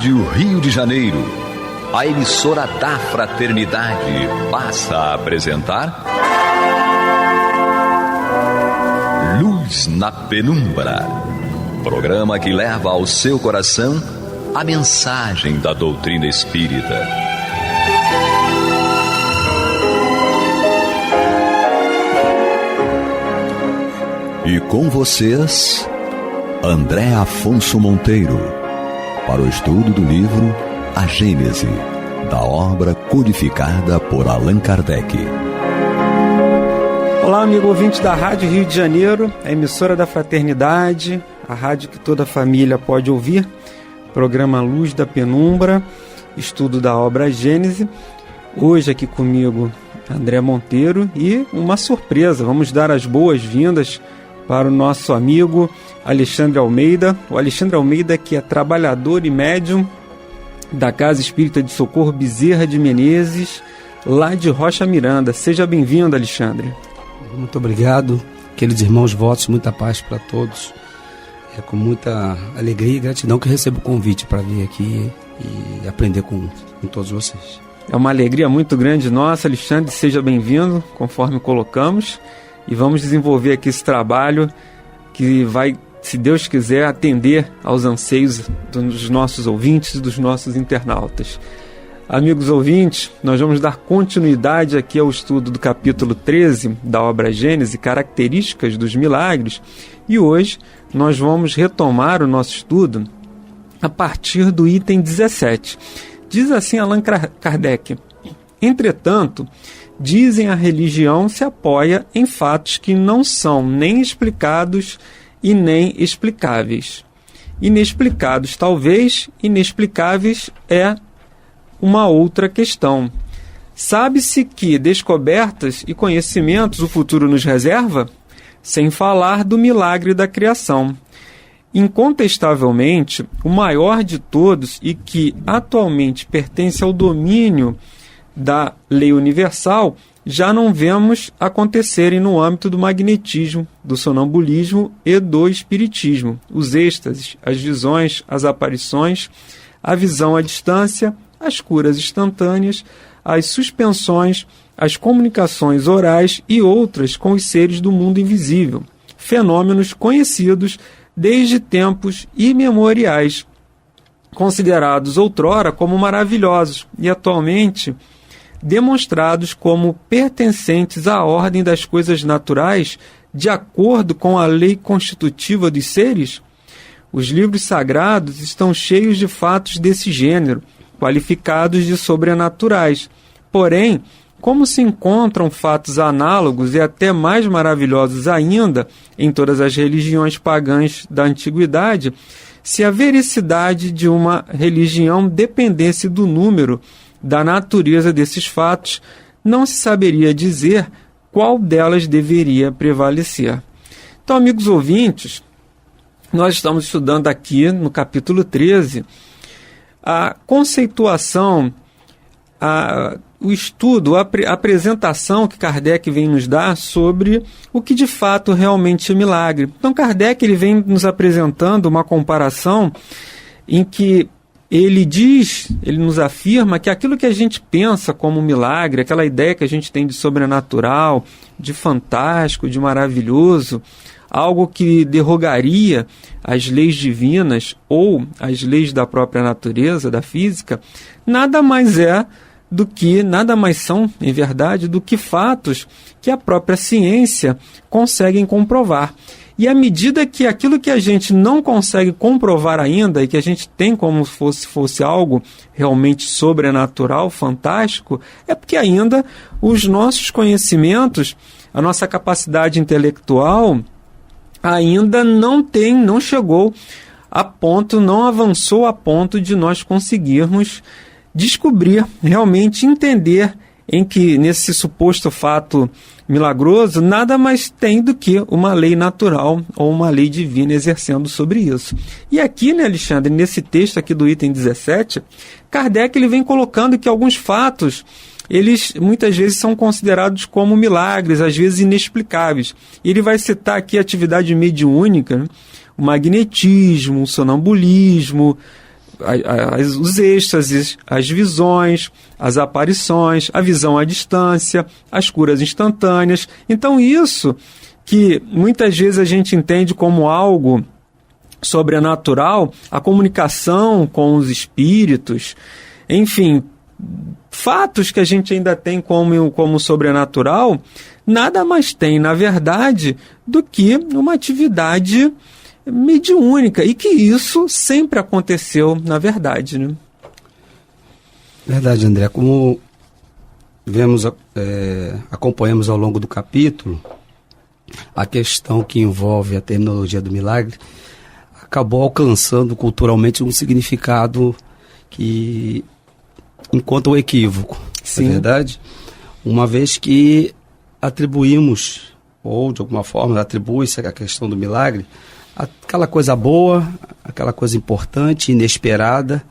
Rádio Rio de Janeiro, a emissora da Fraternidade, passa a apresentar Luz na Penumbra, programa que leva ao seu coração a mensagem da doutrina espírita. E com vocês, André Afonso Monteiro, para o estudo do livro A Gênese, da obra codificada por Allan Kardec. Olá, amigo ouvinte da Rádio Rio de Janeiro, a emissora da Fraternidade, a rádio que toda a família pode ouvir, programa Luz da Penumbra, estudo da obra A Gênese. Hoje aqui comigo, André Monteiro, e uma surpresa, vamos dar as boas-vindas para o nosso amigo Alexandre Almeida. O Alexandre Almeida, que é trabalhador e médium da Casa Espírita de Socorro Bezerra de Menezes, lá de Rocha Miranda. Seja bem-vindo, Alexandre. Muito obrigado, queridos irmãos, votos, muita paz para todos. É com muita alegria e gratidão que eu recebo o convite para vir aqui e aprender com todos vocês. É uma alegria muito grande nossa, Alexandre, seja bem-vindo, conforme colocamos. E vamos desenvolver aqui esse trabalho que vai, se Deus quiser, atender aos anseios dos nossos ouvintes e dos nossos internautas. Amigos ouvintes, nós vamos dar continuidade aqui ao estudo do capítulo 13 da obra Gênese, Características dos Milagres, e hoje nós vamos retomar o nosso estudo a partir do item 17. Diz assim Allan Kardec: entretanto, dizem a religião se apoia em fatos que não são nem explicados e nem explicáveis. Inexplicados talvez, inexplicáveis é uma outra questão. Sabe-se que descobertas e conhecimentos o futuro nos reserva, sem falar do milagre da criação. Incontestavelmente, o maior de todos e que atualmente pertence ao domínio da lei universal, já não vemos acontecerem no âmbito do magnetismo, do sonambulismo e do espiritismo. Os êxtases, as visões, as aparições, a visão à distância, as curas instantâneas, as suspensões, as comunicações orais e outras com os seres do mundo invisível. Fenômenos conhecidos desde tempos imemoriais, considerados outrora como maravilhosos e atualmente demonstrados como pertencentes à ordem das coisas naturais de acordo com a lei constitutiva dos seres. Os livros sagrados estão cheios de fatos desse gênero, qualificados de sobrenaturais. Porém, como se encontram fatos análogos e até mais maravilhosos ainda em todas as religiões pagãs da antiguidade, se a veracidade de uma religião dependesse do número, da natureza desses fatos, não se saberia dizer qual delas deveria prevalecer. Então, amigos ouvintes, nós estamos estudando aqui no capítulo 13 a conceituação, o estudo, a apresentação que Kardec vem nos dar sobre o que de fato realmente é milagre. Então, Kardec ele vem nos apresentando uma comparação em que ele nos afirma que aquilo que a gente pensa como milagre, aquela ideia que a gente tem de sobrenatural, de fantástico, de maravilhoso, algo que derrogaria as leis divinas ou as leis da própria natureza, da física, nada mais são, em verdade, do que fatos que a própria ciência consegue comprovar. E à medida que aquilo que a gente não consegue comprovar ainda e que a gente tem como se fosse algo realmente sobrenatural, fantástico, é porque ainda os nossos conhecimentos, a nossa capacidade intelectual ainda não chegou a ponto, não avançou a ponto de nós conseguirmos descobrir, realmente entender em que nesse suposto fato milagroso nada mais tem do que uma lei natural ou uma lei divina exercendo sobre isso. E aqui, né, Alexandre, nesse texto aqui do item 17, Kardec ele vem colocando que alguns fatos eles muitas vezes são considerados como milagres, às vezes inexplicáveis. E ele vai citar aqui a atividade mediúnica, né? O magnetismo, o sonambulismo, os êxtases, as visões, as aparições, a visão à distância, as curas instantâneas. Então isso que muitas vezes a gente entende como algo sobrenatural, a comunicação com os espíritos, enfim, fatos que a gente ainda tem como sobrenatural, nada mais tem, na verdade, do que uma atividade mediúnica, e que isso sempre aconteceu, na verdade, né? Verdade, André. Como acompanhamos ao longo do capítulo, a questão que envolve a terminologia do milagre acabou alcançando culturalmente um significado que encontra o equívoco. Sim. É verdade? Uma vez que atribuímos, ou de alguma forma atribui-se a questão do milagre, aquela coisa boa, aquela coisa importante, inesperada,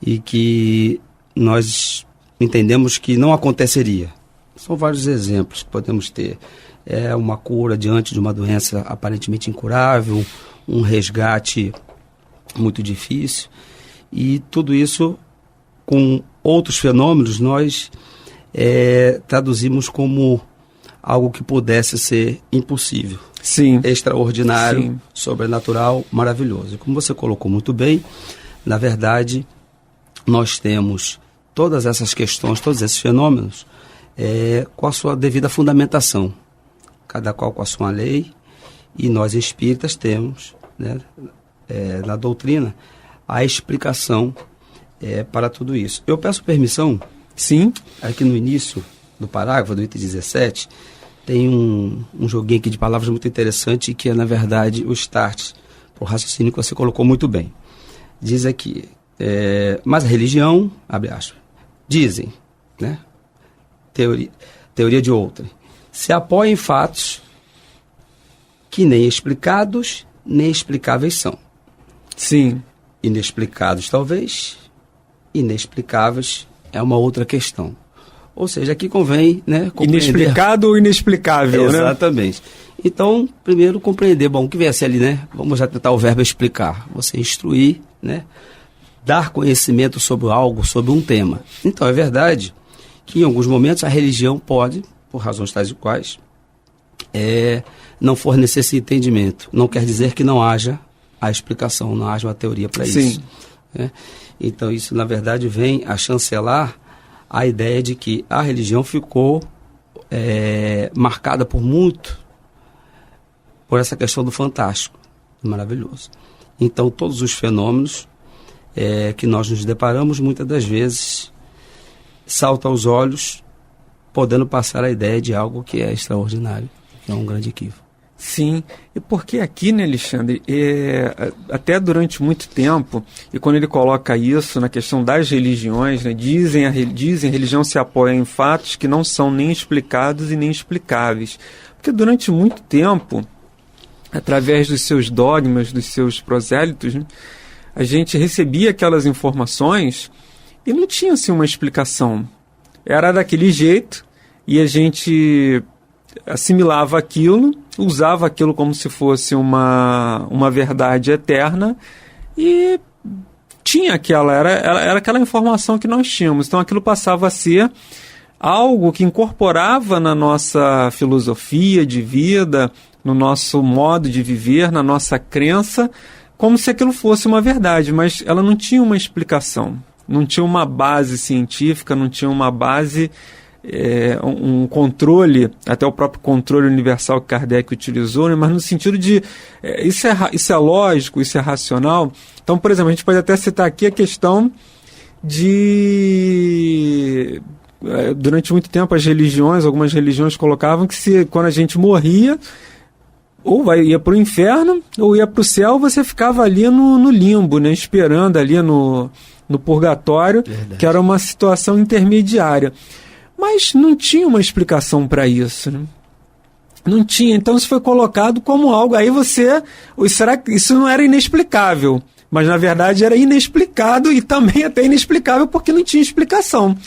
e que nós entendemos que não aconteceria. São vários exemplos que podemos ter. É uma cura diante de uma doença aparentemente incurável, um resgate muito difícil, e tudo isso com outros fenômenos nós traduzimos como algo que pudesse ser impossível. Sim. Extraordinário, sim, sobrenatural, maravilhoso. E como você colocou muito bem, na verdade, nós temos todas essas questões, todos esses fenômenos, com a sua devida fundamentação, cada qual com a sua lei, e nós espíritas temos, né, na doutrina, a explicação para tudo isso. Eu peço permissão, sim, aqui no início do parágrafo, do item 17, tem um joguinho aqui de palavras muito interessante, que é, na verdade, o start, o raciocínio que você colocou muito bem. Diz aqui, mas a religião, abre aspas, dizem, né, teoria de outrem, se apoia em fatos que nem explicados, nem explicáveis são. Sim. Inexplicados, talvez, inexplicáveis é uma outra questão. Ou seja, aqui convém, né, compreender... Inexplicado ou inexplicável, né? Exatamente. Então, primeiro compreender, bom, o que viesse ali, né? Vamos já tentar o verbo explicar. Você instruir, né? Dar conhecimento sobre algo, sobre um tema. Então, é verdade que em alguns momentos a religião pode, por razões tais e quais, não fornecer esse entendimento. Não quer dizer que não haja a explicação, não haja uma teoria para isso. Né? Então, isso, na verdade, vem a chancelar a ideia de que a religião ficou marcada por essa questão do fantástico, do maravilhoso. Então, todos os fenômenos que nós nos deparamos, muitas das vezes, saltam aos olhos, podendo passar a ideia de algo que é extraordinário, que é um grande equívoco. Sim, e porque aqui, né, Alexandre, até durante muito tempo, e quando ele coloca isso na questão das religiões, né, dizem a religião se apoia em fatos que não são nem explicados e nem explicáveis. Porque durante muito tempo, através dos seus dogmas, dos seus prosélitos, né, a gente recebia aquelas informações e não tinha assim uma explicação. Era daquele jeito e a gente assimilava aquilo, usava aquilo como se fosse uma verdade eterna e tinha era aquela informação que nós tínhamos. Então aquilo passava a ser algo que incorporava na nossa filosofia de vida, no nosso modo de viver, na nossa crença, como se aquilo fosse uma verdade, mas ela não tinha uma explicação, não tinha uma base científica, não tinha uma base... um controle, até o próprio controle universal que Kardec utilizou, né? Mas no sentido de isso é lógico, isso é racional. Então, por exemplo, a gente pode até citar aqui a questão de durante muito tempo algumas religiões colocavam que quando a gente morria, ou ia para o inferno ou ia para o céu, você ficava ali no limbo, né? Esperando ali no purgatório. Verdade. Que era uma situação intermediária. Mas não tinha uma explicação para isso, né? Não tinha. Então isso foi colocado como algo. Aí será que isso não era inexplicável? Mas na verdade era inexplicado e também até inexplicável porque não tinha explicação.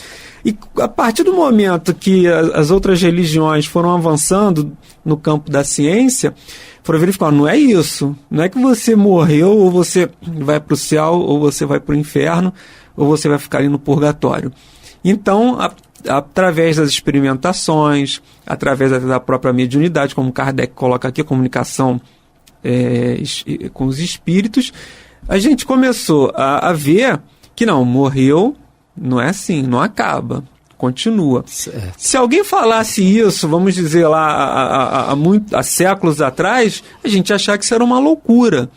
E a partir do momento que as outras religiões foram avançando no campo da ciência, foram verificar, não é isso. Não é que você morreu, ou você vai para o céu, ou você vai para o inferno, ou você vai ficar ali no purgatório. Então, através das experimentações, através da própria mediunidade, como Kardec coloca aqui, a comunicação com os espíritos, a gente começou a ver que não, morreu, não é assim, não acaba, continua. Certo. Se alguém falasse isso, vamos dizer lá, há séculos atrás, a gente ia achar que isso era uma loucura.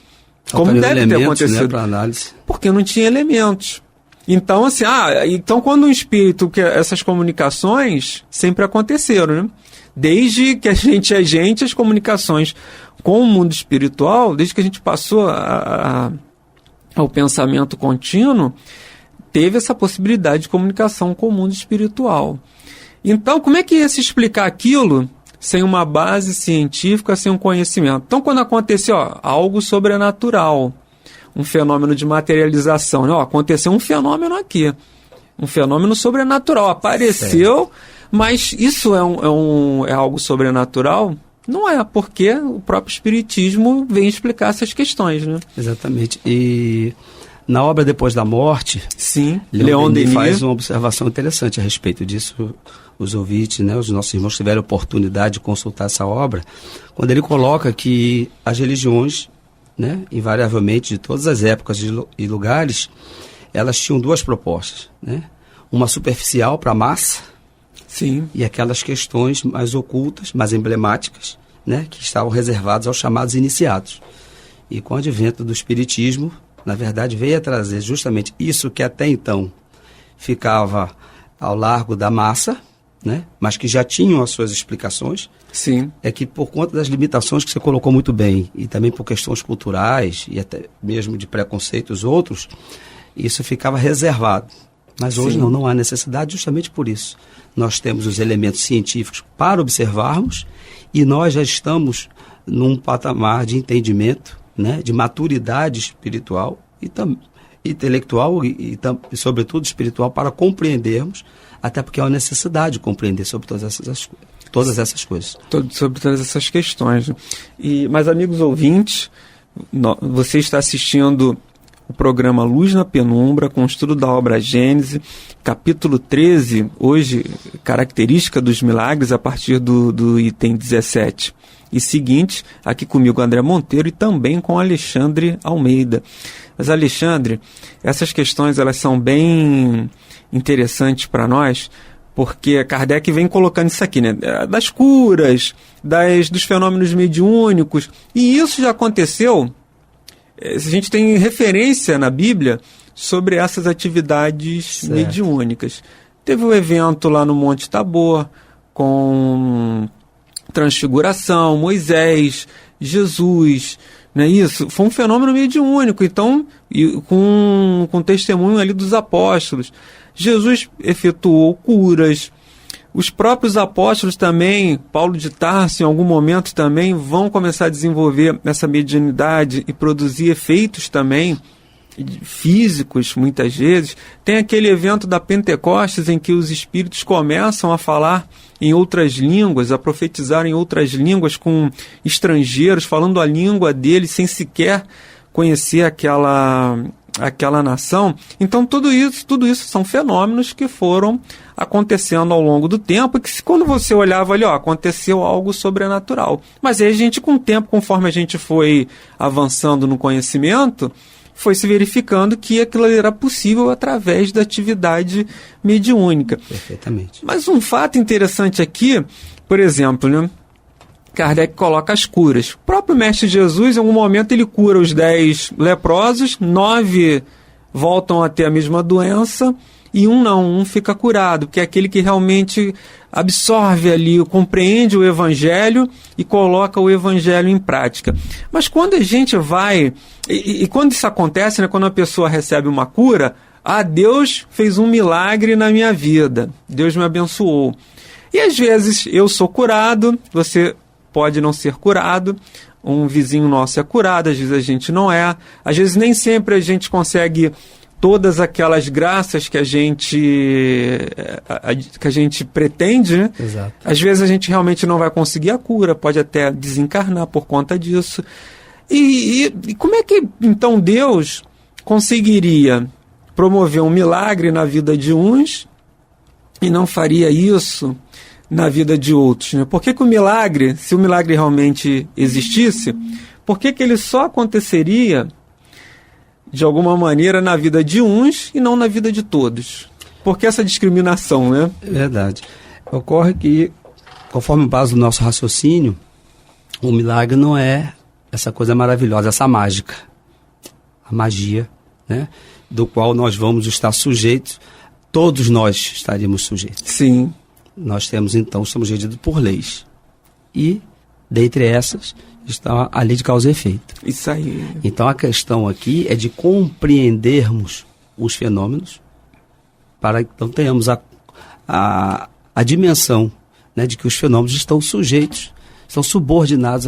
Como deve ter acontecido. Né, para análise. Porque não tinha elementos. Então, assim, então quando um espírito, que essas comunicações sempre aconteceram, né? Desde que a gente é gente, as comunicações com o mundo espiritual, desde que a gente passou ao pensamento contínuo, teve essa possibilidade de comunicação com o mundo espiritual. Então, como é que ia se explicar aquilo sem uma base científica, sem um conhecimento? Então, quando aconteceu algo sobrenatural, um fenômeno de materialização, né? Aconteceu um fenômeno aqui, um fenômeno sobrenatural, apareceu, mas isso é algo sobrenatural? Não é, porque o próprio Espiritismo vem explicar essas questões, né? Exatamente. E na obra Depois da Morte, sim, Leon Denis faz uma observação interessante a respeito disso. Os ouvintes, né, os nossos irmãos tiveram a oportunidade de consultar essa obra, quando ele coloca que as religiões, né, invariavelmente de todas as épocas e lugares, elas tinham duas propostas, né? Uma superficial para a massa, sim, e aquelas questões mais ocultas, mais emblemáticas, né, que estavam reservadas aos chamados iniciados. E com o advento do Espiritismo, na verdade, veio a trazer justamente isso que até então ficava ao largo da massa, né, mas que já tinham as suas explicações. sim. É que por conta das limitações que você colocou muito bem, e também por questões culturais, e até mesmo de preconceitos outros, isso ficava reservado. Mas hoje não há necessidade justamente por isso. Nós temos os elementos científicos para observarmos, e nós já estamos num patamar de entendimento, né, de maturidade espiritual e intelectual e sobretudo espiritual, para compreendermos, até porque há uma necessidade de compreender sobre todas essas coisas. Sobre todas essas questões. Mas, amigos ouvintes, você está assistindo o programa Luz na Penumbra, com o estudo da obra Gênese, capítulo 13, hoje, característica dos milagres, a partir do item 17. E seguinte, aqui comigo André Monteiro e também com Alexandre Almeida. Mas, Alexandre, essas questões elas são bem interessantes para nós, porque Kardec vem colocando isso aqui, né? Das curas, dos fenômenos mediúnicos, e isso já aconteceu. A gente tem referência na Bíblia sobre essas atividades mediúnicas. Teve um evento lá no Monte Tabor, com transfiguração, Moisés, Jesus, não é isso? Foi um fenômeno mediúnico, então, com testemunho ali dos apóstolos. Jesus efetuou curas. Os próprios apóstolos também, Paulo de Tarso, em algum momento também, vão começar a desenvolver essa mediunidade e produzir efeitos também físicos, muitas vezes. Tem aquele evento da Pentecostes em que os espíritos começam a falar em outras línguas, a profetizar em outras línguas com estrangeiros, falando a língua deles sem sequer conhecer aquela nação. Então tudo isso são fenômenos que foram acontecendo ao longo do tempo, que quando você olhava ali, aconteceu algo sobrenatural. Mas aí a gente, com o tempo, conforme a gente foi avançando no conhecimento, foi se verificando que aquilo era possível através da atividade mediúnica. Perfeitamente. Mas um fato interessante aqui, por exemplo, né? Kardec coloca as curas. O próprio Mestre Jesus, em algum momento, ele cura os 10 leprosos, 9 voltam a ter a mesma doença, e um fica curado, porque é aquele que realmente absorve ali, compreende o Evangelho e coloca o Evangelho em prática. Mas quando a gente vai, e quando isso acontece, né, quando a pessoa recebe uma cura, Deus fez um milagre na minha vida, Deus me abençoou. E às vezes eu sou curado, você pode não ser curado, um vizinho nosso é curado, às vezes a gente não é, às vezes nem sempre a gente consegue todas aquelas graças que a gente pretende, né? Exato. Às vezes a gente realmente não vai conseguir a cura, pode até desencarnar por conta disso. E como é que, então, Deus conseguiria promover um milagre na vida de uns e não faria isso na vida de outros, né? Por que o milagre, se o milagre realmente existisse, por que ele só aconteceria de alguma maneira na vida de uns e não na vida de todos? Por que essa discriminação, né? É verdade. Ocorre que, conforme base do nosso raciocínio, o milagre não é essa coisa maravilhosa, essa mágica, a magia, né? Do qual nós vamos estar sujeitos, todos nós estaríamos sujeitos. Sim. Nós temos, então, estamos regidos por leis. E, dentre essas, está a lei de causa e efeito. Isso aí. Então, a questão aqui é de compreendermos os fenômenos para que então tenhamos a dimensão, né, de que os fenômenos estão sujeitos, estão subordinados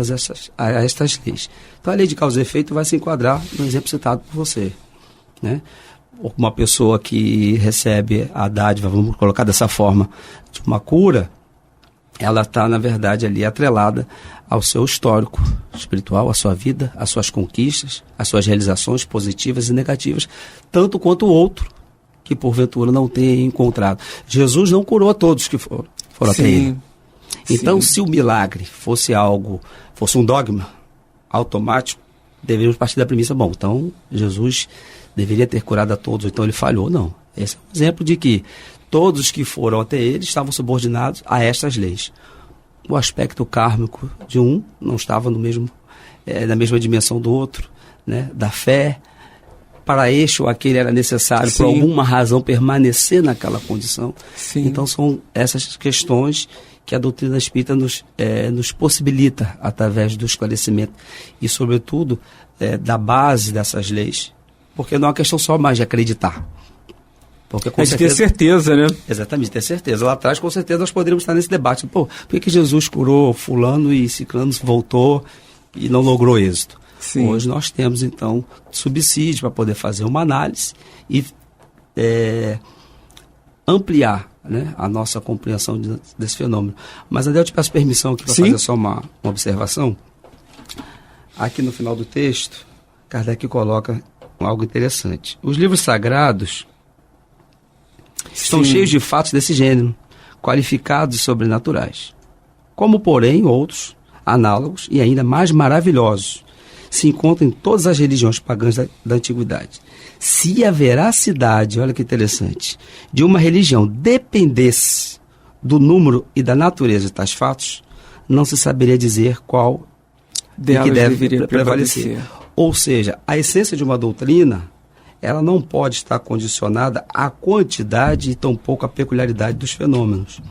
a estas leis. Então, a lei de causa e efeito vai se enquadrar no exemplo citado por você, né? Uma pessoa que recebe a dádiva, vamos colocar dessa forma, de uma cura, ela está, na verdade, ali atrelada ao seu histórico espiritual, à sua vida, às suas conquistas, às suas realizações positivas e negativas, tanto quanto o outro que, porventura, não tenha encontrado. Jesus não curou a todos que foram até ele. Então, se o milagre fosse um dogma automático, deveríamos partir da premissa, bom, então Jesus deveria ter curado a todos, então ele falhou. Não. Esse é um exemplo de que todos que foram até ele estavam subordinados a estas leis. O aspecto kármico de um não estava na mesma dimensão do outro, né? Da fé. Para este ou aquele era necessário, por alguma razão, permanecer naquela condição. Sim. Então são essas questões que a doutrina espírita nos possibilita através do esclarecimento e, sobretudo, da base dessas leis. Porque não é uma questão só mais de acreditar. Porque, com certeza, ter certeza, né? Exatamente, ter certeza. Lá atrás, com certeza, nós poderíamos estar nesse debate. Pô, por que Jesus curou fulano e ciclano voltou e não logrou êxito? Sim. Hoje nós temos, então, subsídio para poder fazer uma análise e ampliar, né, a nossa compreensão desse fenômeno. Mas, Adel, eu te peço permissão aqui para fazer só uma observação. Aqui no final do texto, Kardec coloca algo interessante. Os livros sagrados estão cheios de fatos desse gênero, qualificados e sobrenaturais. Como, porém, outros, análogos e ainda mais maravilhosos, se encontram em todas as religiões pagãs da antiguidade. Se a veracidade, olha que interessante, de uma religião dependesse do número e da natureza de tais fatos, não se saberia dizer qual que deve prevalecer. Ou seja, a essência de uma doutrina, ela não pode estar condicionada à quantidade e tampouco à peculiaridade dos fenômenos.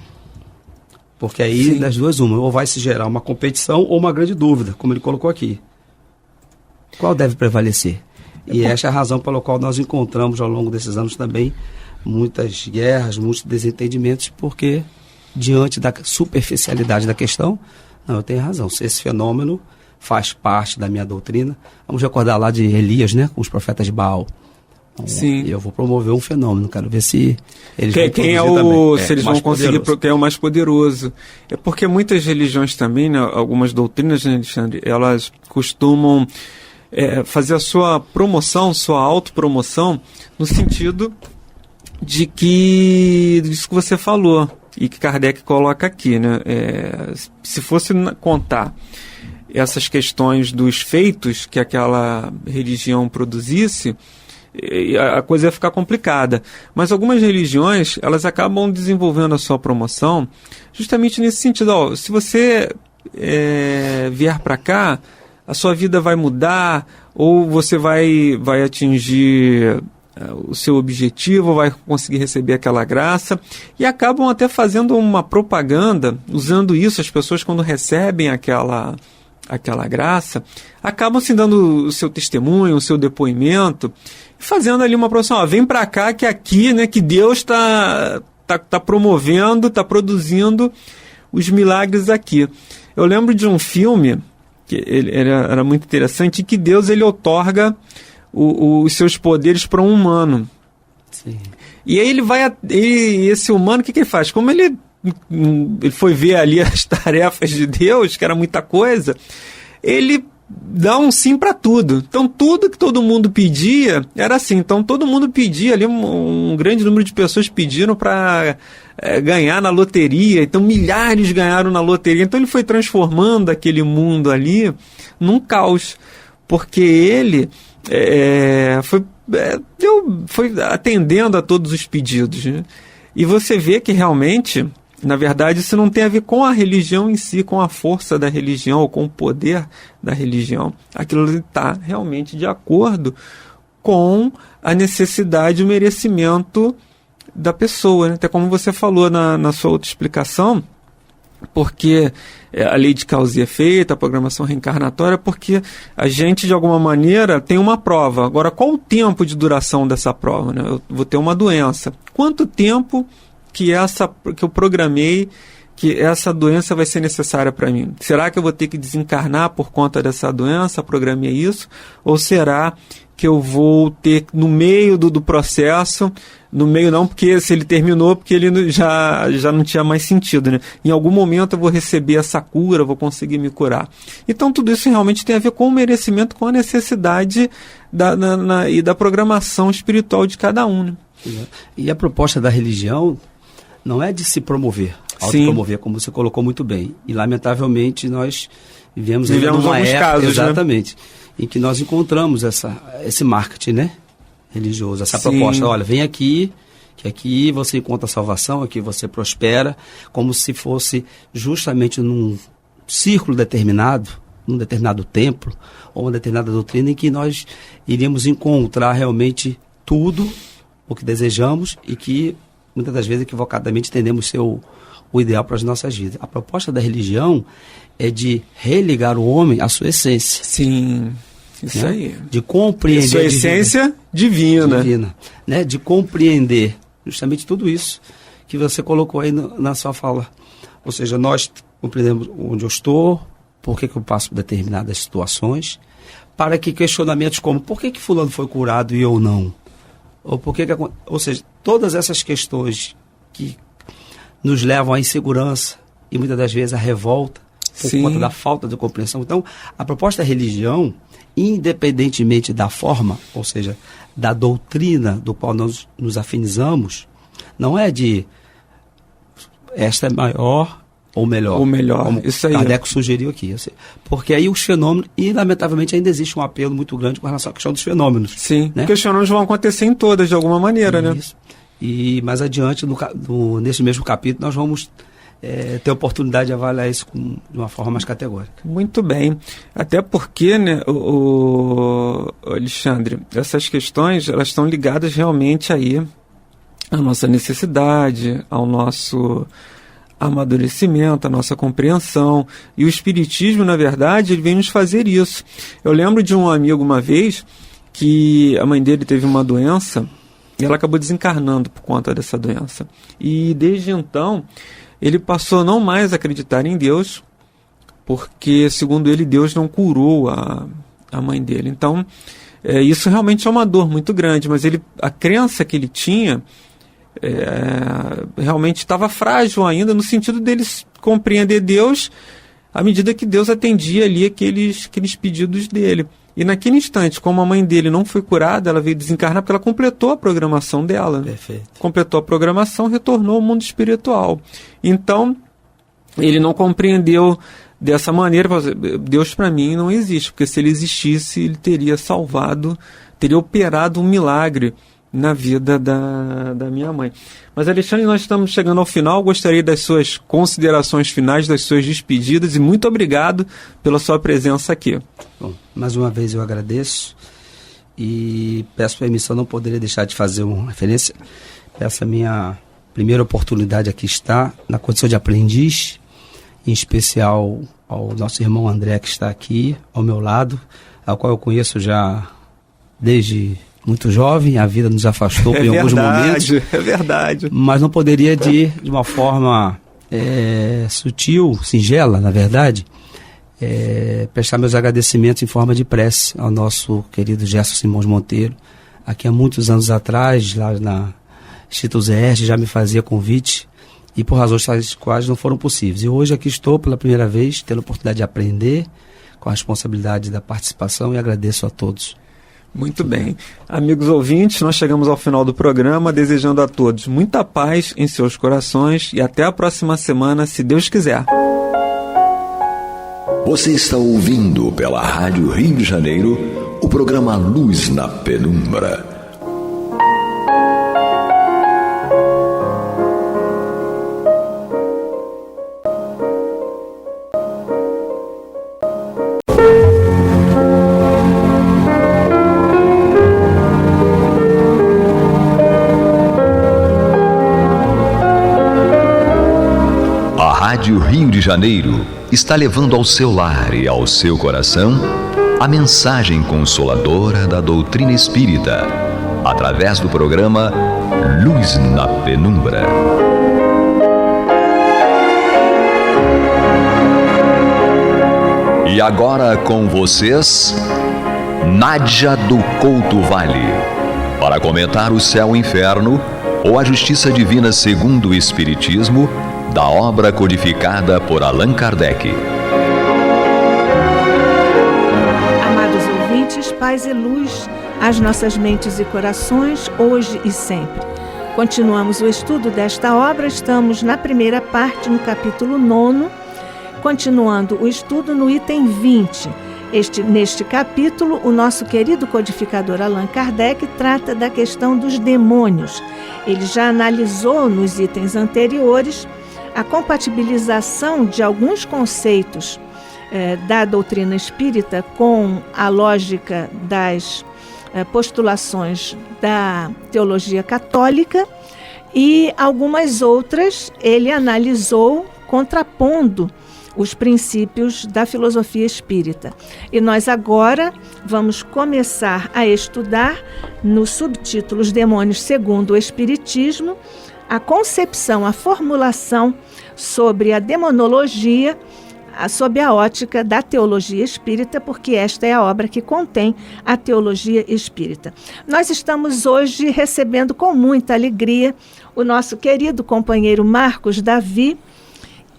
Porque aí, das duas, uma, ou vai se gerar uma competição ou uma grande dúvida, como ele colocou aqui. Qual deve prevalecer? E essa é a razão pela qual nós encontramos ao longo desses anos também muitas guerras, muitos desentendimentos, porque diante da superficialidade da questão, não, eu tenho razão, se esse fenômeno faz parte da minha doutrina, vamos recordar lá de Elias, né, com os profetas de Baal. Sim. Eu vou promover um fenômeno, quero ver se eles vão quem é se eles vão conseguir, quem é o mais poderoso. É porque muitas religiões também, né, algumas doutrinas, né, Alexandre, elas costumam fazer a sua promoção, sua autopromoção, no sentido de que disso que você falou e que Kardec coloca aqui, né? Se fosse contar essas questões dos feitos que aquela religião produzisse, a coisa ia ficar complicada. Mas algumas religiões, elas acabam desenvolvendo a sua promoção justamente nesse sentido. Ó, se você vier para cá, a sua vida vai mudar, ou você vai atingir o seu objetivo, vai conseguir receber aquela graça, e acabam até fazendo uma propaganda, usando isso. As pessoas, quando recebem aquela graça, acabam se dando o seu testemunho, o seu depoimento, fazendo ali uma promoção. Vem para cá, que aqui, né, que Deus está promovendo, está produzindo os milagres aqui. Eu lembro de um filme que era muito interessante, que Deus ele outorga os seus poderes para um humano. Sim. E aí esse humano, o que ele faz? Como ele foi ver ali as tarefas de Deus, que era muita coisa, ele dá um sim para tudo. Então, tudo que todo mundo pedia era assim. Então, todo mundo pedia ali, um grande número de pessoas pediram para ganhar na loteria. Então, milhares ganharam na loteria. Então, ele foi transformando aquele mundo ali num caos. Porque ele foi atendendo a todos os pedidos, né? E você vê que realmente, na verdade, isso não tem a ver com a religião em si, com a força da religião, ou com o poder da religião. Aquilo está realmente de acordo com a necessidade e o merecimento da pessoa, né? Até como você falou na sua outra explicação, porque a lei de causa e efeito, a programação reencarnatória, porque a gente, de alguma maneira, tem uma prova. Agora, qual o tempo de duração dessa prova, né? Eu vou ter uma doença. Quanto tempo que eu programei que essa doença vai ser necessária para mim? Será que eu vou ter que desencarnar por conta dessa doença? Programei isso? Ou será que eu vou ter no meio do processo, no meio não, porque se ele terminou, porque ele já não tinha mais sentido, né? Em algum momento eu vou receber essa cura, vou conseguir me curar. Então tudo isso realmente tem a ver com o merecimento, com a necessidade e da programação espiritual de cada um, né? E a proposta da religião não é de se promover, autopromover, como você colocou muito bem. E lamentavelmente nós vivemos numa época, casos, exatamente, né? Em que nós encontramos esse marketing, né, religioso, essa proposta. Olha, vem aqui, que aqui você encontra salvação, aqui você prospera, como se fosse justamente num círculo determinado, num determinado templo, ou uma determinada doutrina, em que nós iríamos encontrar realmente tudo o que desejamos e que, muitas das vezes, equivocadamente, entendemos ser o ideal para as nossas vidas. A proposta da religião é de religar o homem à sua essência. Sim, isso, né? Aí. De compreender... Sua essência divina. Né? De compreender justamente tudo isso que você colocou aí na sua fala. Ou seja, nós compreendemos onde eu estou, por que eu passo por determinadas situações, para que questionamentos como por que fulano foi curado e eu não? Ou seja, todas essas questões que nos levam à insegurança e muitas das vezes à revolta por conta da falta de compreensão. Então, a proposta da religião, independentemente da forma, ou seja, da doutrina do qual nós nos afinizamos, não é de esta é maior ou melhor. Ou melhor, como isso aí. Kardec sugeriu aqui. Porque aí os fenômenos, e lamentavelmente ainda existe um apelo muito grande com relação à questão dos fenômenos. Sim, né? Porque os fenômenos vão acontecer em todas, de alguma maneira, isso. Né? E mais adiante, nesse mesmo capítulo, nós vamos ter a oportunidade de avaliar isso de uma forma mais categórica. Muito bem. Até porque, né, o Alexandre, essas questões, elas estão ligadas realmente aí à nossa necessidade, ao nosso amadurecimento, à nossa compreensão. E o Espiritismo, na verdade, ele vem nos fazer isso. Eu lembro de um amigo uma vez que a mãe dele teve uma doença e ela acabou desencarnando por conta dessa doença. E desde então, ele passou a não mais acreditar em Deus, porque, segundo ele, Deus não curou a mãe dele. Então, isso realmente é uma dor muito grande, mas a crença que ele tinha realmente estava frágil ainda, no sentido dele compreender Deus à medida que Deus atendia ali aqueles pedidos dele. E naquele instante, como a mãe dele não foi curada, ela veio desencarnar porque ela completou a programação dela. Perfeito. Completou a programação, retornou ao mundo espiritual. Então, ele não compreendeu dessa maneira. Deus para mim não existe, porque se ele existisse, ele teria salvado, teria operado um milagre na vida da minha mãe. Mas, Alexandre, nós estamos chegando ao final. Gostaria das suas considerações finais, das suas despedidas, e muito obrigado pela sua presença aqui. Bom, mais uma vez eu agradeço e peço permissão, não poderia deixar de fazer uma referência. Essa minha primeira oportunidade aqui está na condição de aprendiz, em especial ao nosso irmão André, que está aqui ao meu lado, ao qual eu conheço já desde muito jovem. A vida nos afastou em alguns momentos. É verdade. Mas não poderia de uma forma sutil, singela, na verdade, prestar meus agradecimentos em forma de prece ao nosso querido Gerson Simões Monteiro, aqui há muitos anos atrás, lá na Instituto ZR, já me fazia convite, e por razões tais quais não foram possíveis. E hoje aqui estou pela primeira vez, tendo a oportunidade de aprender, com a responsabilidade da participação, e agradeço a todos. Muito bem. Amigos ouvintes, nós chegamos ao final do programa, desejando a todos muita paz em seus corações e até a próxima semana, se Deus quiser. Você está ouvindo pela Rádio Rio de Janeiro o programa Luz na Penumbra. Rádio Rio de Janeiro está levando ao seu lar e ao seu coração a mensagem consoladora da doutrina espírita, através do programa Luz na Penumbra. E agora com vocês, Nádia do Couto Vale, para comentar o céu e inferno ou a justiça divina segundo o Espiritismo, da obra codificada por Allan Kardec. Amados ouvintes, paz e luz às nossas mentes e corações, hoje e sempre. Continuamos o estudo desta obra, estamos na primeira parte, no capítulo 9, continuando o estudo no item 20. Neste capítulo, o nosso querido codificador Allan Kardec trata da questão dos demônios. Ele já analisou nos itens anteriores a compatibilização de alguns conceitos da doutrina espírita com a lógica das postulações da teologia católica, e algumas outras ele analisou contrapondo os princípios da filosofia espírita. E nós agora vamos começar a estudar no subtítulo Os Demônios segundo o Espiritismo, a concepção, a formulação sobre a demonologia, sob a ótica da teologia espírita, porque esta é a obra que contém a teologia espírita. Nós estamos hoje recebendo com muita alegria o nosso querido companheiro Marcos Davi,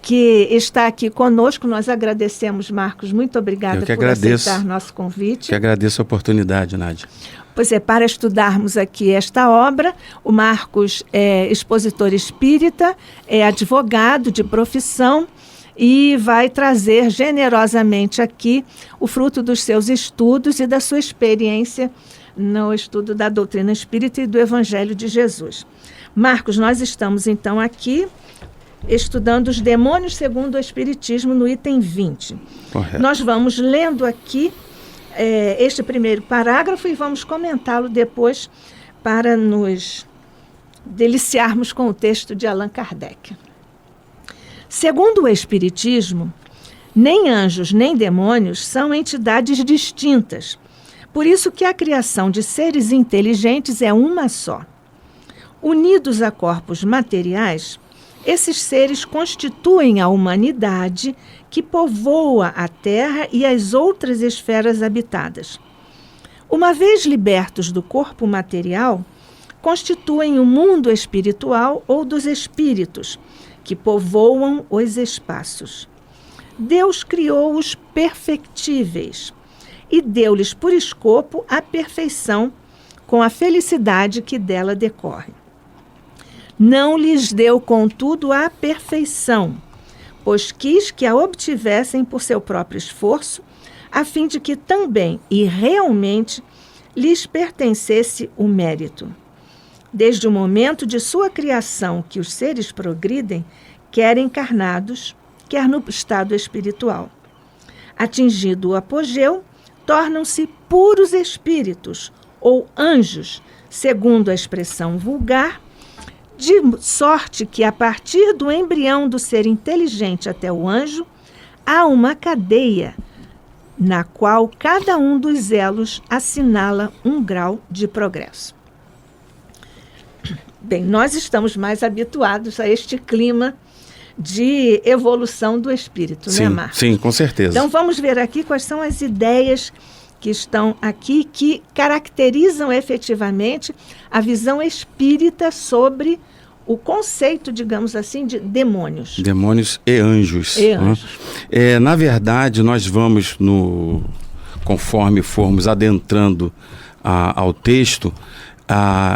que está aqui conosco. Nós agradecemos, Marcos, muito obrigada por aceitar nosso convite. Que agradeço a oportunidade, Nádia. Pois é, para estudarmos aqui esta obra, o Marcos é expositor espírita, é advogado de profissão e vai trazer generosamente aqui o fruto dos seus estudos e da sua experiência no estudo da doutrina espírita e do Evangelho de Jesus. Marcos, nós estamos então aqui estudando os demônios segundo o Espiritismo no item 20. Correto. Nós vamos lendo aqui este primeiro parágrafo e vamos comentá-lo depois para nos deliciarmos com o texto de Allan Kardec. Segundo o Espiritismo, nem anjos nem demônios são entidades distintas. Por isso que a criação de seres inteligentes é uma só. Unidos a corpos materiais, esses seres constituem a humanidade que povoa a Terra e as outras esferas habitadas. Uma vez libertos do corpo material, constituem o mundo espiritual ou dos espíritos, que povoam os espaços. Deus criou-os perfectíveis e deu-lhes por escopo a perfeição com a felicidade que dela decorre. Não lhes deu, contudo, a perfeição, pois quis que a obtivessem por seu próprio esforço, a fim de que também e realmente lhes pertencesse o mérito. Desde o momento de sua criação que os seres progridem, quer encarnados, quer no estado espiritual. Atingido o apogeu, tornam-se puros espíritos, ou anjos, segundo a expressão vulgar, de sorte que, a partir do embrião do ser inteligente até o anjo, há uma cadeia na qual cada um dos elos assinala um grau de progresso. Bem, nós estamos mais habituados a este clima de evolução do espírito, sim, né, Marcos? Sim, com certeza. Então vamos ver aqui quais são as ideias que estão aqui, que caracterizam efetivamente a visão espírita sobre o conceito, digamos assim, de demônios. Demônios e anjos. E anjos. Na verdade, nós vamos, conforme formos adentrando ao texto,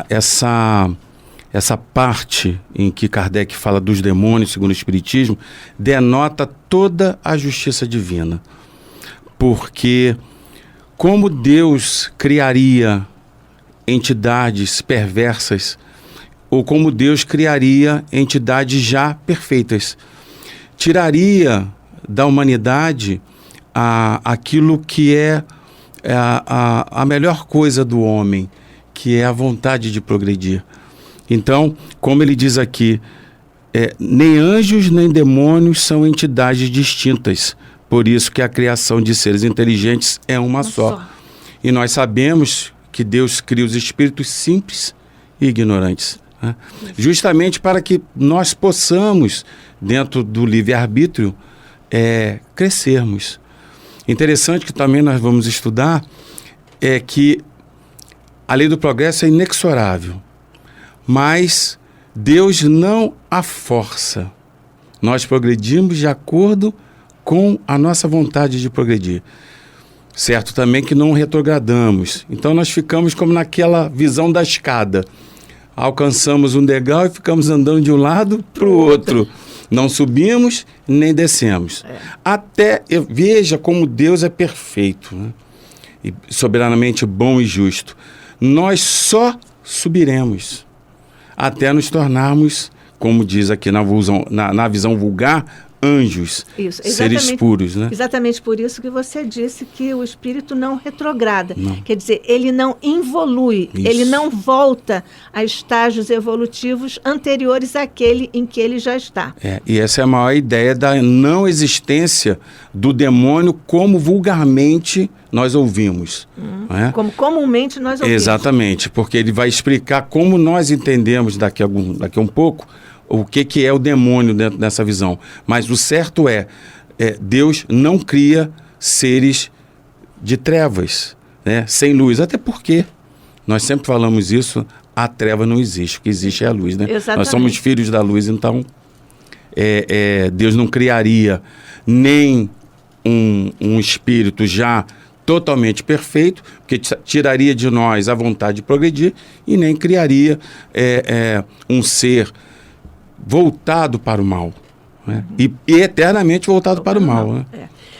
essa parte em que Kardec fala dos demônios, segundo o Espiritismo, denota toda a justiça divina. Porque como Deus criaria entidades perversas, ou como Deus criaria entidades já perfeitas, tiraria da humanidade aquilo que é a melhor coisa do homem, que é a vontade de progredir. Então, como ele diz aqui, nem anjos nem demônios são entidades distintas, por isso que a criação de seres inteligentes é uma só. E nós sabemos que Deus cria os espíritos simples e ignorantes, né? Justamente para que nós possamos, dentro do livre-arbítrio, crescermos. Interessante que também nós vamos estudar que a lei do progresso é inexorável, mas Deus não a força. Nós progredimos de acordo com a nossa vontade de progredir. Certo também que não retrogradamos. Então nós ficamos como naquela visão da escada. Alcançamos um degrau e ficamos andando de um lado para o outro. Não subimos nem descemos. Veja como Deus é perfeito, né? E soberanamente bom e justo. Nós só subiremos até nos tornarmos, como diz aqui na visão vulgar, anjos, isso, seres puros, né? Exatamente por isso que você disse que o espírito não retrograda. Não. Quer dizer, ele não involui, isso. Ele não volta a estágios evolutivos anteriores àquele em que ele já está. E essa é a maior ideia da não existência do demônio como vulgarmente nós ouvimos. Como comumente nós ouvimos. Exatamente, porque ele vai explicar como nós entendemos daqui a um pouco o que é o demônio dentro dessa visão. Mas o certo Deus não cria seres de trevas, né, sem luz. Até porque, nós sempre falamos isso, a treva não existe. O que existe é a luz, né? Exatamente. Nós somos filhos da luz, então Deus não criaria nem um espírito já totalmente perfeito, porque tiraria de nós a vontade de progredir, e nem criaria um ser voltado para o mal, né? E eternamente voltado para o mal, né?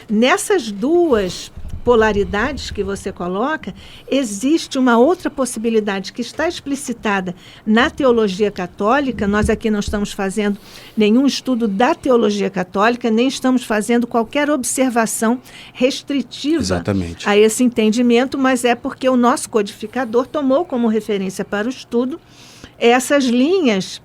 Nessas duas polaridades que você coloca, existe uma outra possibilidade que está explicitada na teologia católica. Nós aqui não estamos fazendo nenhum estudo da teologia católica, nem estamos fazendo qualquer observação restritiva Exatamente. A esse entendimento, mas é porque o nosso codificador tomou como referência para o estudo essas linhas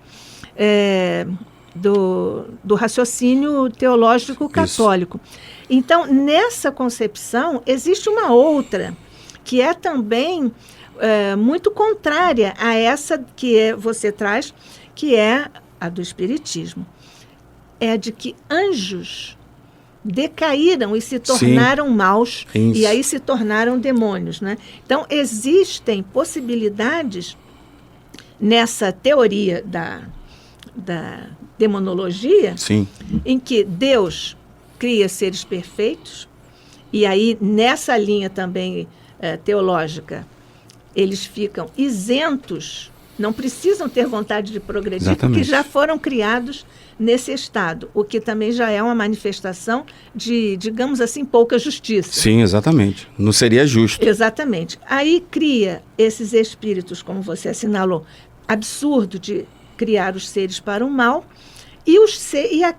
do raciocínio teológico católico. Isso. Então, nessa concepção, existe uma outra, que é também muito contrária a essa que você traz, que é a do Espiritismo. É a de que anjos decaíram e se tornaram maus, e aí se tornaram demônios, né? Então, existem possibilidades nessa teoria da demonologia, Sim. em que Deus cria seres perfeitos, e aí nessa linha também teológica, eles ficam isentos, não precisam ter vontade de progredir, Exatamente. Porque já foram criados nesse estado, o que também já é uma manifestação de, digamos assim, pouca justiça. Sim, exatamente. Não seria justo. Exatamente. Aí cria esses espíritos, como você assinalou, absurdo de criar os seres para o mal, e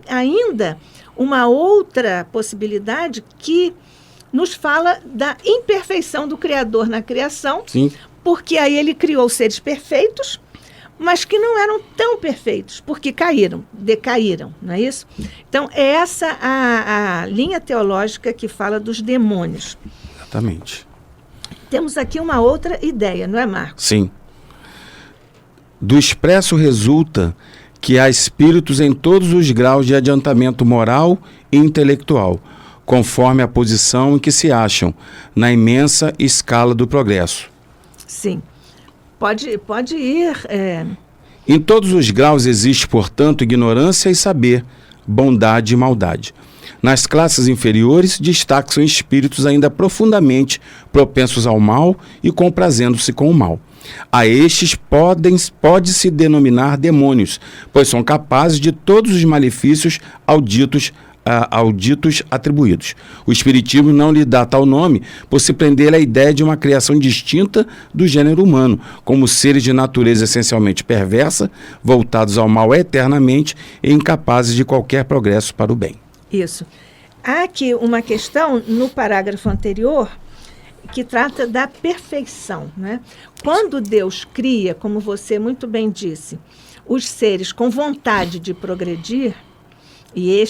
ainda uma outra possibilidade que nos fala da imperfeição do Criador na criação. Sim. Porque aí ele criou seres perfeitos, mas que não eram tão perfeitos, porque decaíram, não é isso? Então, é essa a linha teológica que fala dos demônios. Exatamente. Temos aqui uma outra ideia, não é, Marcos? Sim. Do expresso resulta que há espíritos em todos os graus de adiantamento moral e intelectual, conforme a posição em que se acham na imensa escala do progresso. Sim. Pode ir. Em todos os graus existe, portanto, ignorância e saber, bondade e maldade. Nas classes inferiores, destacam espíritos ainda profundamente propensos ao mal e comprazendo-se com o mal. A estes pode-se denominar demônios, pois são capazes de todos os malefícios auditos atribuídos. O Espiritismo não lhe dá tal nome por se prender à ideia de uma criação distinta do gênero humano, como seres de natureza essencialmente perversa, voltados ao mal eternamente e incapazes de qualquer progresso para o bem. Isso. Há aqui uma questão no parágrafo anterior que trata da perfeição, né? Quando Deus cria, como você muito bem disse, os seres com vontade de progredir, e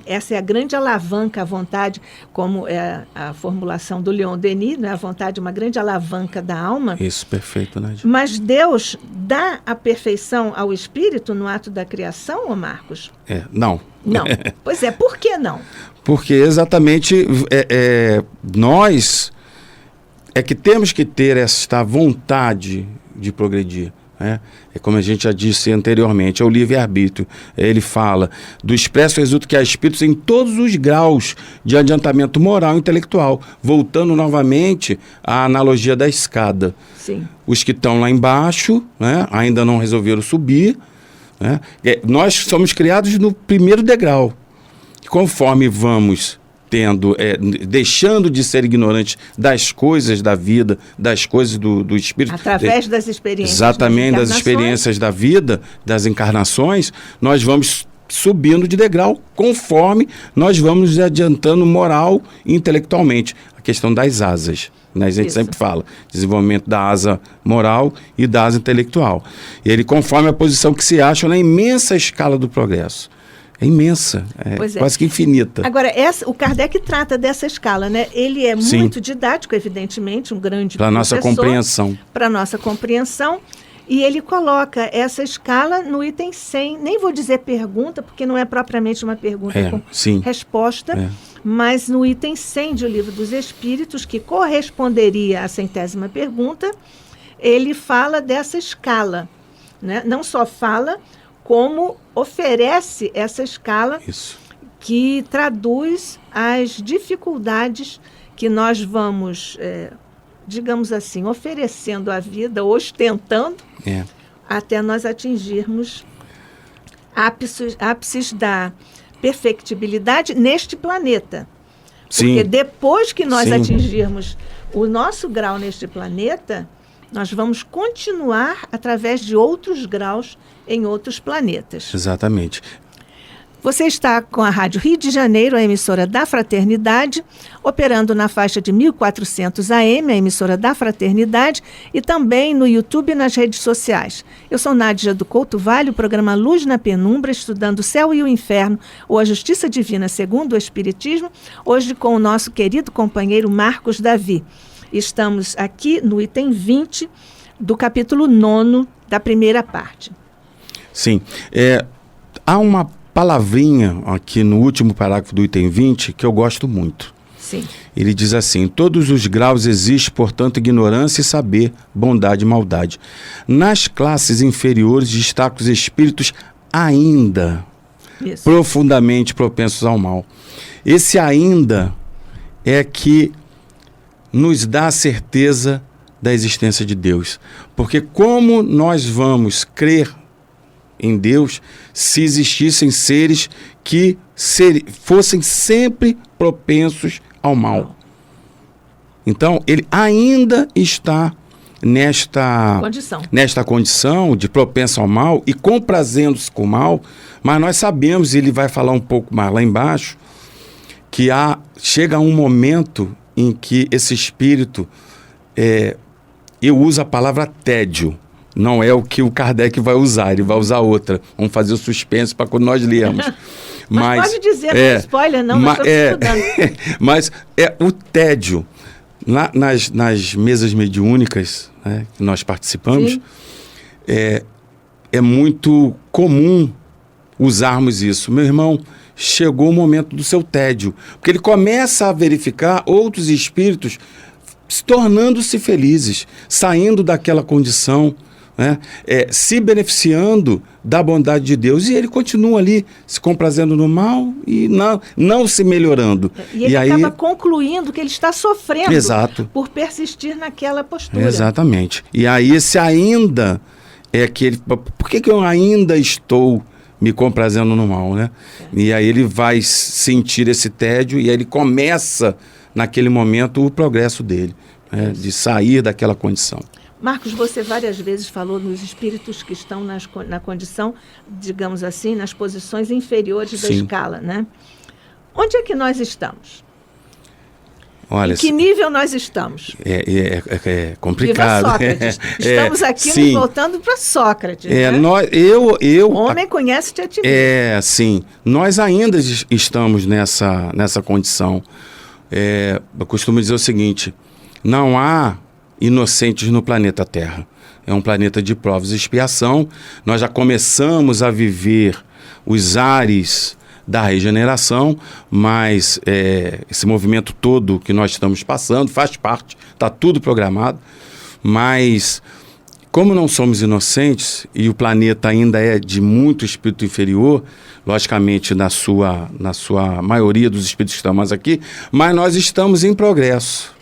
essa é a grande alavanca, a vontade, como é a formulação do Leon Denis, né? A vontade é uma grande alavanca da alma. Isso, perfeito, Nádia. Mas Deus dá a perfeição ao espírito no ato da criação, ô Marcos? Não. Não. Pois é, por que não? Porque exatamente nós é que temos que ter esta vontade de progredir. É como a gente já disse anteriormente, é o livre-arbítrio. Ele fala, do expresso resulta que há espíritos em todos os graus de adiantamento moral e intelectual, voltando novamente à analogia da escada. Sim. Os que estão lá embaixo, né, ainda não resolveram subir, né? Nós somos criados no primeiro degrau. Conforme vamos deixando de ser ignorantes das coisas da vida, das coisas do espírito. Através das experiências. Exatamente, das experiências da vida, das encarnações, nós vamos subindo de degrau conforme nós vamos nos adiantando moral e intelectualmente. A questão das asas. Né? A gente sempre fala, desenvolvimento da asa moral e da asa intelectual. E ele conforme a posição que se acha na imensa escala do progresso. É imensa, quase que infinita. Agora, o Kardec trata dessa escala, né? Ele é muito didático, evidentemente, um grande para nossa compreensão. Para nossa compreensão. E ele coloca essa escala no item 100. Nem vou dizer pergunta, porque não é propriamente uma pergunta com resposta, mas no item 100 de O Livro dos Espíritos, que corresponderia à 100ª pergunta, ele fala dessa escala. Né? Não só fala, como oferece essa escala que traduz as dificuldades que nós vamos, digamos assim, oferecendo à vida, ostentando, até nós atingirmos ápices da perfectibilidade neste planeta. Porque depois que nós atingirmos o nosso grau neste planeta, nós vamos continuar através de outros graus em outros planetas. Exatamente. Você está com a Rádio Rio de Janeiro, a emissora da Fraternidade, operando na faixa de 1400 AM, a emissora da Fraternidade, e também no YouTube e nas redes sociais. Eu sou Nádia do Couto Vale, o programa Luz na Penumbra, estudando o céu e o inferno, ou a justiça divina segundo o Espiritismo, hoje com o nosso querido companheiro Marcos Davi. Estamos aqui no item 20 do capítulo 9 da primeira parte. Sim. Há uma palavrinha aqui no último parágrafo do item 20 que eu gosto muito. Sim. Ele diz assim: em todos os graus existe, portanto, ignorância e saber, bondade e maldade. Nas classes inferiores destacam os espíritos ainda profundamente propensos ao mal. Esse ainda é que nos dá a certeza da existência de Deus. Porque como nós vamos crer em Deus se existissem seres que fossem sempre propensos ao mal? Então, ele ainda está nesta condição de propenso ao mal e comprazendo-se com o mal, mas nós sabemos, e ele vai falar um pouco mais lá embaixo, que chega um momento em que esse espírito, eu uso a palavra tédio, não é o que o Kardec vai usar, ele vai usar outra. Vamos fazer o suspense para quando nós lermos. Mas pode dizer, não é spoiler não, mas mas o tédio. Nas mesas mediúnicas, né, que nós participamos, é muito comum usarmos isso. Meu irmão, chegou o momento do seu tédio. Porque ele começa a verificar outros espíritos se tornando-se felizes, saindo daquela condição, né? Se beneficiando da bondade de Deus. E ele continua ali se comprazendo no mal e não se melhorando. E ele acaba concluindo que ele está sofrendo. Exato. Por persistir naquela postura. Exatamente. E aí esse ainda é aquele... Por que eu ainda estou me comprazendo no mal, né? E aí ele vai sentir esse tédio e aí ele começa, naquele momento, o progresso dele, né? De sair daquela condição. Marcos, você várias vezes falou nos espíritos que estão na condição, digamos assim, nas posições inferiores da escala, né? Onde é que nós estamos? Olha, em que nível nós estamos? É complicado. Viva Sócrates. Estamos aqui nos voltando para Sócrates. Né? O homem conhece-te a ti mesmo. Sim. Nós ainda estamos nessa condição. Eu costumo dizer o seguinte: não há inocentes no planeta Terra. É um planeta de provas e expiação. Nós já começamos a viver os ares da regeneração, mas esse movimento todo que nós estamos passando faz parte, está tudo programado, mas como não somos inocentes e o planeta ainda é de muito espírito inferior, logicamente na sua maioria dos espíritos que estamos aqui, mas nós estamos em progresso.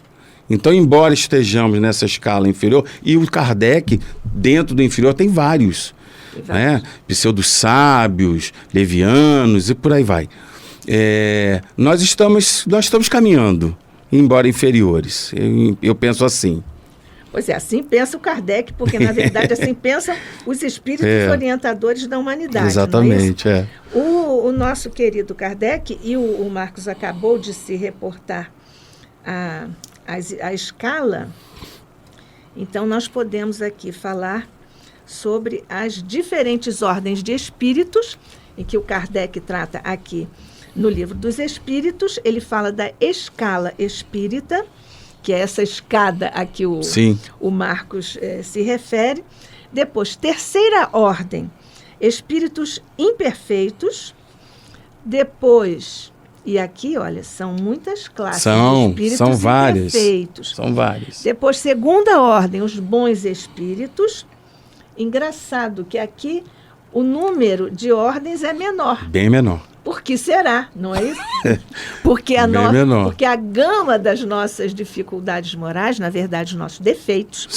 Então, embora estejamos nessa escala inferior, e o Kardec, dentro do inferior, tem vários, né? Pseudos sábios, levianos e por aí vai. Nós estamos caminhando, embora inferiores. Eu penso assim. Pois é, assim pensa o Kardec, porque na verdade assim pensam os espíritos orientadores da humanidade. Exatamente, não é isso? O nosso querido Kardec, e o Marcos acabou de se reportar a escala, então nós podemos aqui falar sobre as diferentes ordens de espíritos, em que o Kardec trata aqui no Livro dos Espíritos. Ele fala da escala espírita, que é essa escada a que o Marcos se refere. Depois, terceira ordem, espíritos imperfeitos. Depois, e aqui, olha, são muitas classes de espíritos imperfeitos. São várias. Depois, segunda ordem, os bons espíritos. Engraçado que aqui o número de ordens é menor. Bem menor. Por que será? Não é isso? Porque porque a gama das nossas dificuldades morais, na verdade, os nossos defeitos,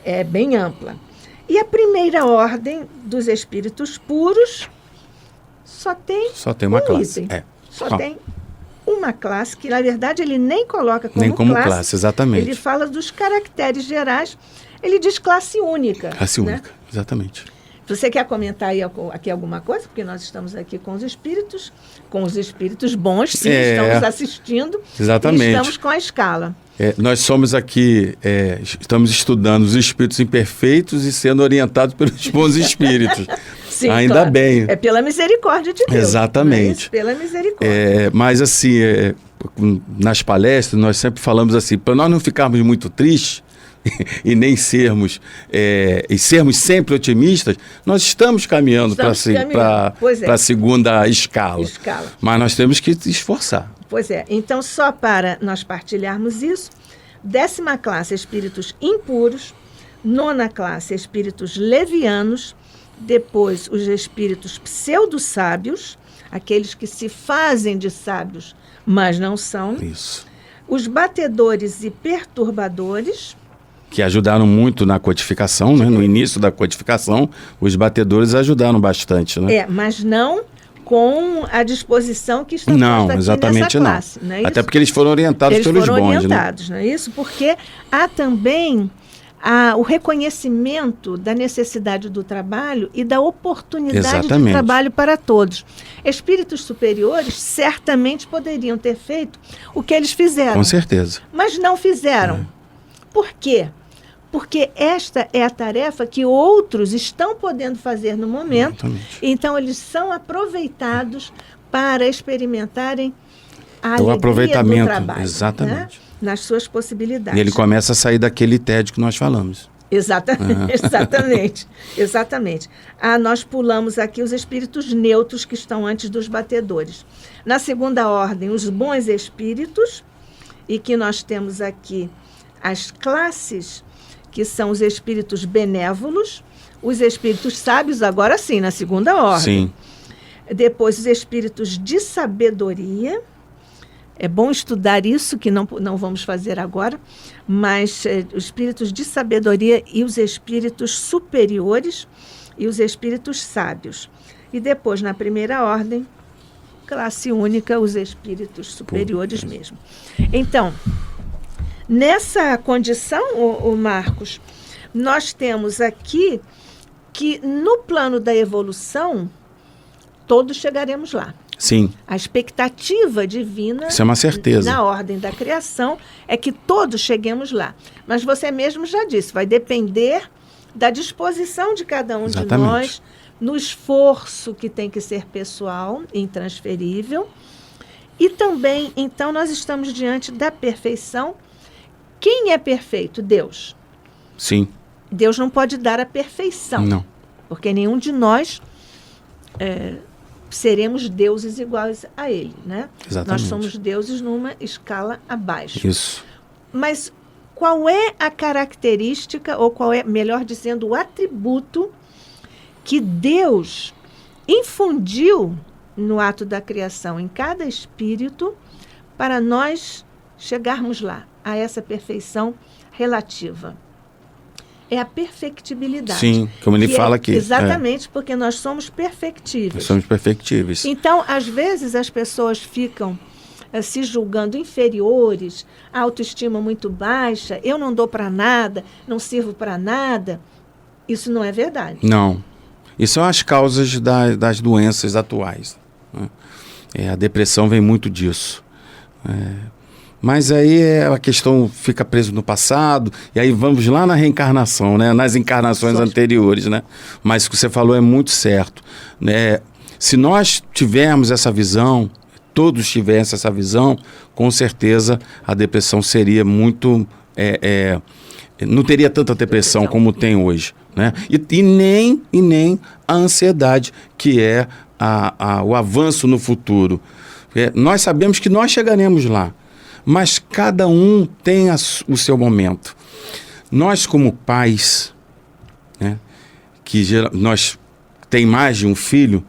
é bem ampla. E a primeira ordem dos espíritos puros só tem uma classe. Tem uma classe que, na verdade, ele nem coloca como classe, exatamente. Ele fala dos caracteres gerais. Ele diz classe única. Classe única, exatamente. Você quer comentar aí aqui alguma coisa? Porque nós estamos aqui com os espíritos bons, sim, estamos assistindo. Exatamente. E estamos com a escala. Nós somos aqui, estamos estudando os espíritos imperfeitos e sendo orientados pelos bons espíritos. Sim, ainda claro. bem. É pela misericórdia de Deus. Exatamente. Pela misericórdia. Mas assim, nas palestras nós sempre falamos assim, para nós não ficarmos muito tristes, e nem sermos sempre otimistas, nós estamos caminhando para a segunda escala. Mas nós temos que esforçar. Pois é. Então, só para nós partilharmos isso, 10ª classe, espíritos impuros. 9ª classe, espíritos levianos. Depois, os espíritos pseudo-sábios, aqueles que se fazem de sábios, mas não são. Isso. Os batedores e perturbadores, que ajudaram muito na codificação, né? No início da codificação, os batedores ajudaram bastante, né? Mas não com a disposição que está posta aqui exatamente nessa classe. Não é isso? Até porque eles foram orientados pelos bons. Eles foram orientados, não é isso? Porque há também o reconhecimento da necessidade do trabalho e da oportunidade do trabalho para todos. Espíritos superiores certamente poderiam ter feito o que eles fizeram. Com certeza. Mas não fizeram. Por quê? Porque esta é a tarefa que outros estão podendo fazer no momento. Exatamente. Então, eles são aproveitados para experimentarem a alegria do trabalho. Exatamente. Né? Nas suas possibilidades. E ele começa a sair daquele tédio que nós falamos. Exatamente. Nós pulamos aqui os espíritos neutros que estão antes dos batedores. Na segunda ordem, os bons espíritos, e que nós temos aqui as classes, que são os espíritos benévolos, os espíritos sábios, agora sim, na segunda ordem. Sim. Depois, os espíritos de sabedoria. É bom estudar isso, que não vamos fazer agora, mas os espíritos de sabedoria e os espíritos superiores e os espíritos sábios. E depois, na primeira ordem, classe única, os espíritos superiores mesmo. Então, nessa condição, Marcos, nós temos aqui que no plano da evolução, todos chegaremos lá. Sim. A expectativa divina, isso é uma certeza, na ordem da criação, é que todos cheguemos lá. Mas você mesmo já disse, vai depender da disposição de cada um de nós, no esforço que tem que ser pessoal, intransferível. E também, então, nós estamos diante da perfeição. Quem é perfeito? Deus. Sim. Deus não pode dar a perfeição. Não. Porque nenhum de nós seremos deuses iguais a Ele, né? Exatamente. Nós somos deuses numa escala abaixo. Isso. Mas qual é a característica, ou qual é, melhor dizendo, o atributo que Deus infundiu no ato da criação em cada espírito para nós chegarmos lá, a essa perfeição relativa? É a perfectibilidade. Sim, como ele fala aqui. Exatamente, porque nós somos perfectíveis. Nós somos perfectíveis. Então, às vezes, as pessoas ficam se julgando inferiores, a autoestima muito baixa, eu não dou para nada, não sirvo para nada. Isso não é verdade. Não. Isso são as causas das doenças atuais, né? A depressão vem muito disso. Mas aí a questão fica presa no passado, e aí vamos lá na reencarnação, né? Nas encarnações anteriores, né? Mas o que você falou é muito certo, né? Se nós tivermos essa visão, todos tivessem essa visão, com certeza a depressão seria muito... não teria tanta depressão como tem hoje, né? E nem a ansiedade, que é o avanço no futuro. Nós sabemos que nós chegaremos lá, mas cada um tem o seu momento. Nós, como pais, né, nós tem mais de um filho,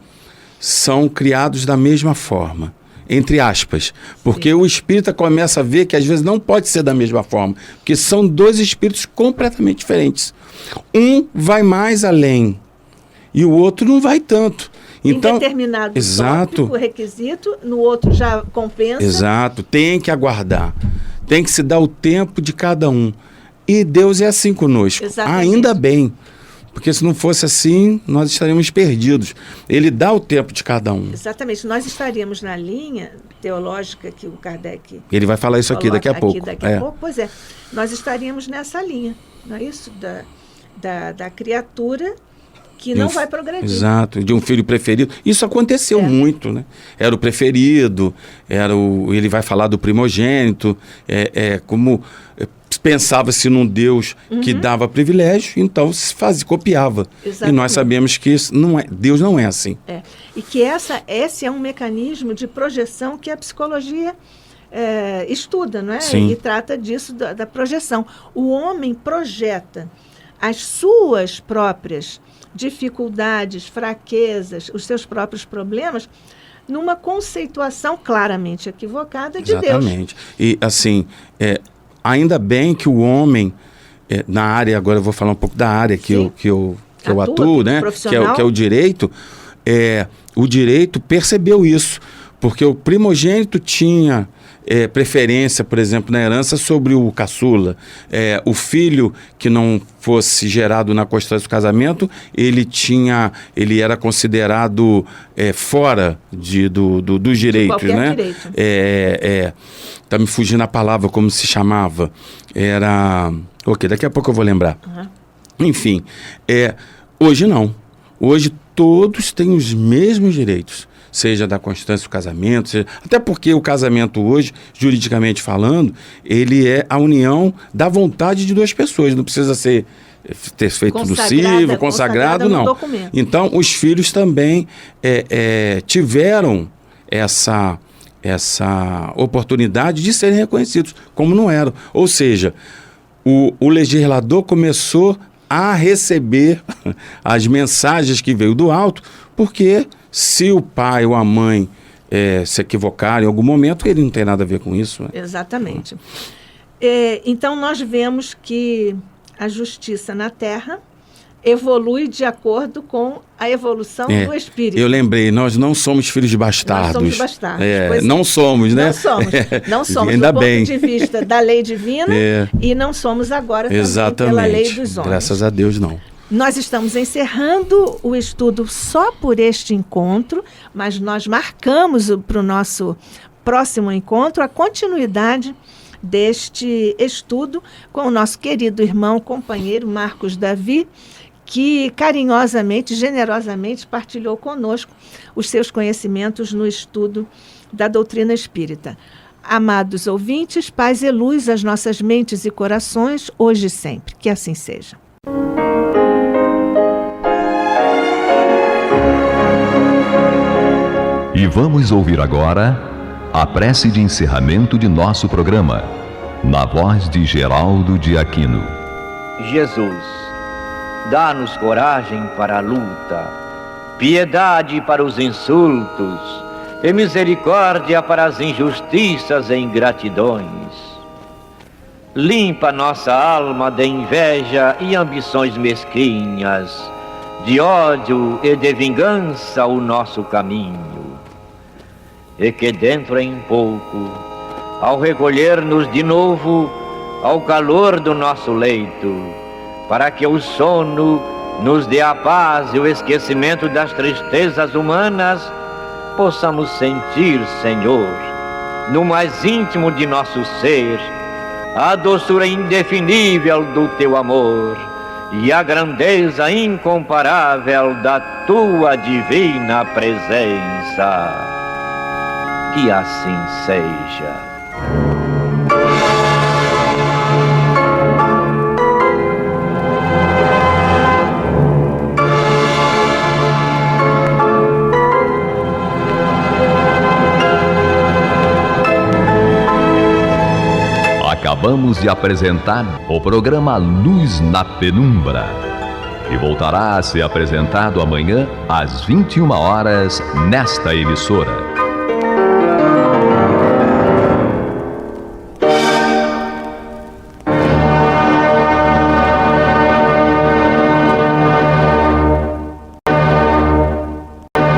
são criados da mesma forma, entre aspas, porque o espírita começa a ver que às vezes não pode ser da mesma forma, porque são dois espíritos completamente diferentes. Um vai mais além e o outro não vai tanto. Então, em determinado tópico, requisito, no outro já compensa. Exato, tem que aguardar, tem que se dar o tempo de cada um. E Deus é assim conosco. Exatamente. Ainda bem, porque se não fosse assim, nós estaríamos perdidos. Ele dá o tempo de cada um. Exatamente, nós estaríamos na linha teológica que o Kardec... Ele vai falar isso aqui daqui a pouco. Pois é, nós estaríamos nessa linha, não é isso? Da criatura... que não vai progredir. Exato, de um filho preferido. Isso aconteceu muito, né? Era o preferido, ele vai falar do primogênito, como pensava-se num Deus que dava privilégio, então se copiava. Exatamente. E nós sabemos que isso Deus não é assim. E que esse é um mecanismo de projeção que a psicologia estuda, não é? Sim. E trata disso, da projeção. O homem projeta as suas próprias dificuldades, fraquezas, os seus próprios problemas, numa conceituação claramente equivocada de Deus. Exatamente. E, assim, ainda bem que o homem, na área, agora eu vou falar um pouco da área que eu atuo, né? Que é o direito, o direito percebeu isso, porque o primogênito tinha preferência, por exemplo, na herança sobre o caçula. O filho que não fosse gerado na constância do casamento, ele era considerado fora dos direitos, né? Direito. Tá me fugindo a palavra, como se chamava. Daqui a pouco eu vou lembrar. Enfim, hoje não. Hoje todos têm os mesmos direitos, seja da constância do casamento, até porque o casamento hoje, juridicamente falando, ele é a união da vontade de duas pessoas, não precisa ser ter feito do CIV, consagrado, não. Documento. Então, os filhos também tiveram essa oportunidade de serem reconhecidos, como não eram. Ou seja, o legislador começou a receber as mensagens que veio do alto, porque se o pai ou a mãe se equivocarem em algum momento, ele não tem nada a ver com isso. Né? Exatamente. Então, nós vemos que a justiça na Terra evolui de acordo com a evolução do espírito. Eu lembrei, nós não somos filhos de bastardos. Nós somos bastardos. Não somos, né? Não somos Ainda do bem. ponto de vista da lei divina e não somos agora também pela lei dos homens. Graças a Deus, não. Nós estamos encerrando o estudo só por este encontro, mas nós marcamos para o nosso próximo encontro a continuidade deste estudo com o nosso querido irmão, companheiro Marcos Davi, que carinhosamente, generosamente partilhou conosco os seus conhecimentos no estudo da doutrina espírita. Amados ouvintes, paz e luz às nossas mentes e corações, hoje e sempre. Que assim seja. E vamos ouvir agora a prece de encerramento de nosso programa, na voz de Geraldo de Aquino. Jesus, dá-nos coragem para a luta, piedade para os insultos e misericórdia para as injustiças e ingratidões. Limpa nossa alma de inveja e ambições mesquinhas, de ódio e de vingança o nosso caminho. E que dentro em pouco, ao recolher-nos de novo ao calor do nosso leito, para que o sono nos dê a paz e o esquecimento das tristezas humanas, possamos sentir, Senhor, no mais íntimo de nosso ser, a doçura indefinível do Teu amor e a grandeza incomparável da Tua divina presença. Que assim seja. Acabamos de apresentar o programa Luz na Penumbra, que voltará a ser apresentado amanhã às 21 horas nesta emissora.